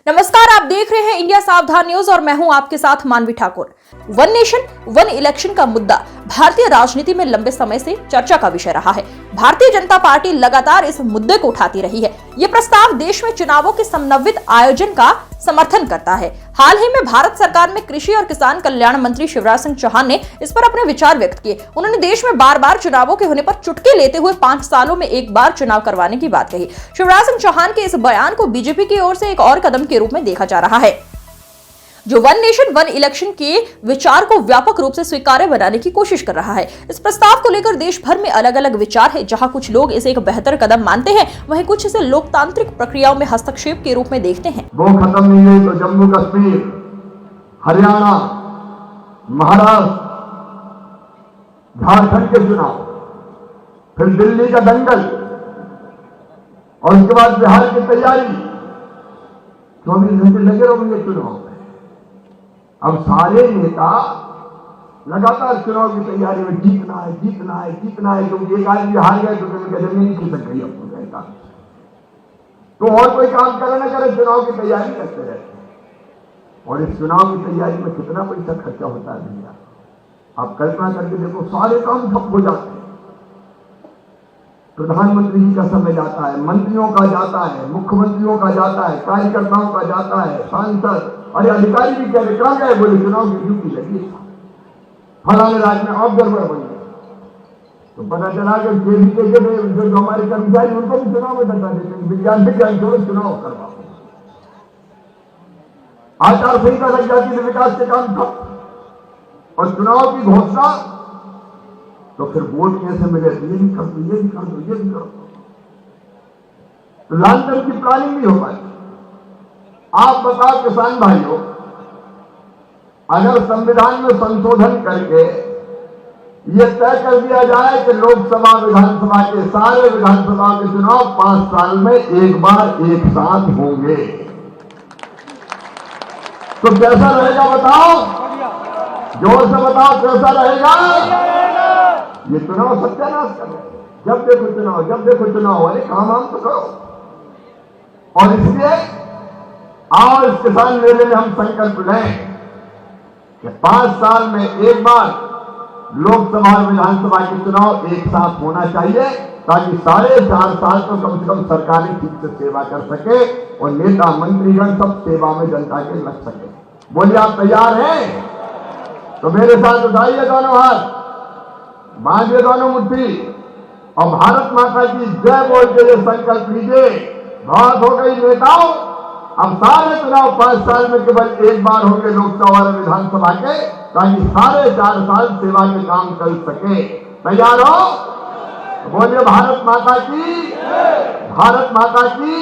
नमस्कार, आप देख रहे हैं इंडिया सावधान न्यूज और मैं हूं आपके साथ मानवी Thakur. One nation one election का मुद्दा भारतीय राजनीति में लंबे समय से चर्चा का विषय रहा है। भारतीय जनता पार्टी लगातार इस मुद्दे को उठाती रही है। ये प्रस्ताव देश में चुनावों के समन्वित आयोजन का समर्थन करता है। हाल ही में भारत सरकार में कृषि और किसान कल्याण मंत्री शिवराज सिंह चौहान ने इस पर अपने विचार व्यक्त किए। उन्होंने देश में बार बार चुनावों के होने पर चुटकी लेते हुए 5 सालों में एक बार चुनाव करवाने की बात कही। शिवराज सिंह चौहान के इस बयान को बीजेपी की ओर से एक और कदम के रूप में देखा जा रहा है, जो वन नेशन वन इलेक्शन के विचार को व्यापक रूप से स्वीकार्य बनाने की कोशिश कर रहा है। इस प्रस्ताव को लेकर देश भर में अलग अलग विचार है। जहां कुछ लोग इसे एक बेहतर कदम मानते हैं, वहीं कुछ इसे लोकतांत्रिक प्रक्रियाओं में हस्तक्षेप के रूप में देखते हैं। वो खत्म नहीं हुई तो जम्मू कश्मीर, हरियाणा, महाराष्ट्र, झारखंड के चुनाव, फिर दिल्ली का दंगल और उसके बाद बिहार की तैयारी, 24 घंटे लगे रहेंगे चुनाव में। अब सारे नेता लगातार चुनाव की तैयारी में जीतना है, जीतना है, जीतना है, क्योंकि एक आदमी हार गए तो नहीं खिसक गई अब तो और कोई काम करे ना करे, चुनाव की तैयारी करते रहते हैं। और इस चुनाव की तैयारी में कितना पैसा खर्चा होता है भैया, आप कल्पना करके देखो, सारे काम ठप हो जाते हैं। प्रधानमंत्री जी का समय जाता है, मंत्रियों का जाता है, मुख्यमंत्रियों का जाता है, कार्यकर्ताओं का जाता है, सांसद, अरे अधिकारी भी क्या कहां गए, बोले चुनाव की ड्यूटी लगी, फलाने राज्य में ऑब्जर्वर बन गए। तो पता चला कि जेबी के जो हमारे कर्मचारी उनको भी चुनाव में डटा देते हैं, विज्ञान चुनाव करवाओ, आचार संहिता लग जाती है, विकास के काम ठप और चुनाव की घोषणा, तो फिर वोट कैसे मिले, ये भी कर दो, ये भी कर दो, ये भी कर दो, तो लॉन्ग टर्म की प्लानिंग नहीं हो पाती। आप बताओ किसान भाइयों, अगर संविधान में संशोधन करके यह तय कर दिया जाए कि लोकसभा विधानसभा के सारे विधानसभा के चुनाव 5 साल में एक बार एक साथ होंगे, तो कैसा रहेगा बताओ, जोर से बताओ कैसा रहेगा। ये चुनाव सत्यानाश कर रहे हैं, जब देखो चुनाव, जब देखो चुनाव, अरे काम तो करो। और इसलिए आओ इस किसान मेले में हम संकल्प लें कि 5 साल में एक बार लोकसभा और विधानसभा के चुनाव एक साथ होना चाहिए, ताकि साढ़े 4 साल तो कम से कम सरकारें ठीक से सेवा कर सके और नेता मंत्रीगण सब सेवा में जनता के लग सके। बोलिए आप तैयार हैं? तो मेरे साथ उठाइए दोनों हाथ, बांधिए दोनों मुट्ठी और भारत माता की जय बोल के ये संकल्प लीजिए। बहुत हो गई नेताओं, अब सारे चुनाव 5 साल में केवल एक बार होंगे लोकसभा और विधानसभा के, ताकि साढ़े 4 साल सेवा के काम कर सके। तैयार हो? बोलिए भारत माता की, भारत माता की।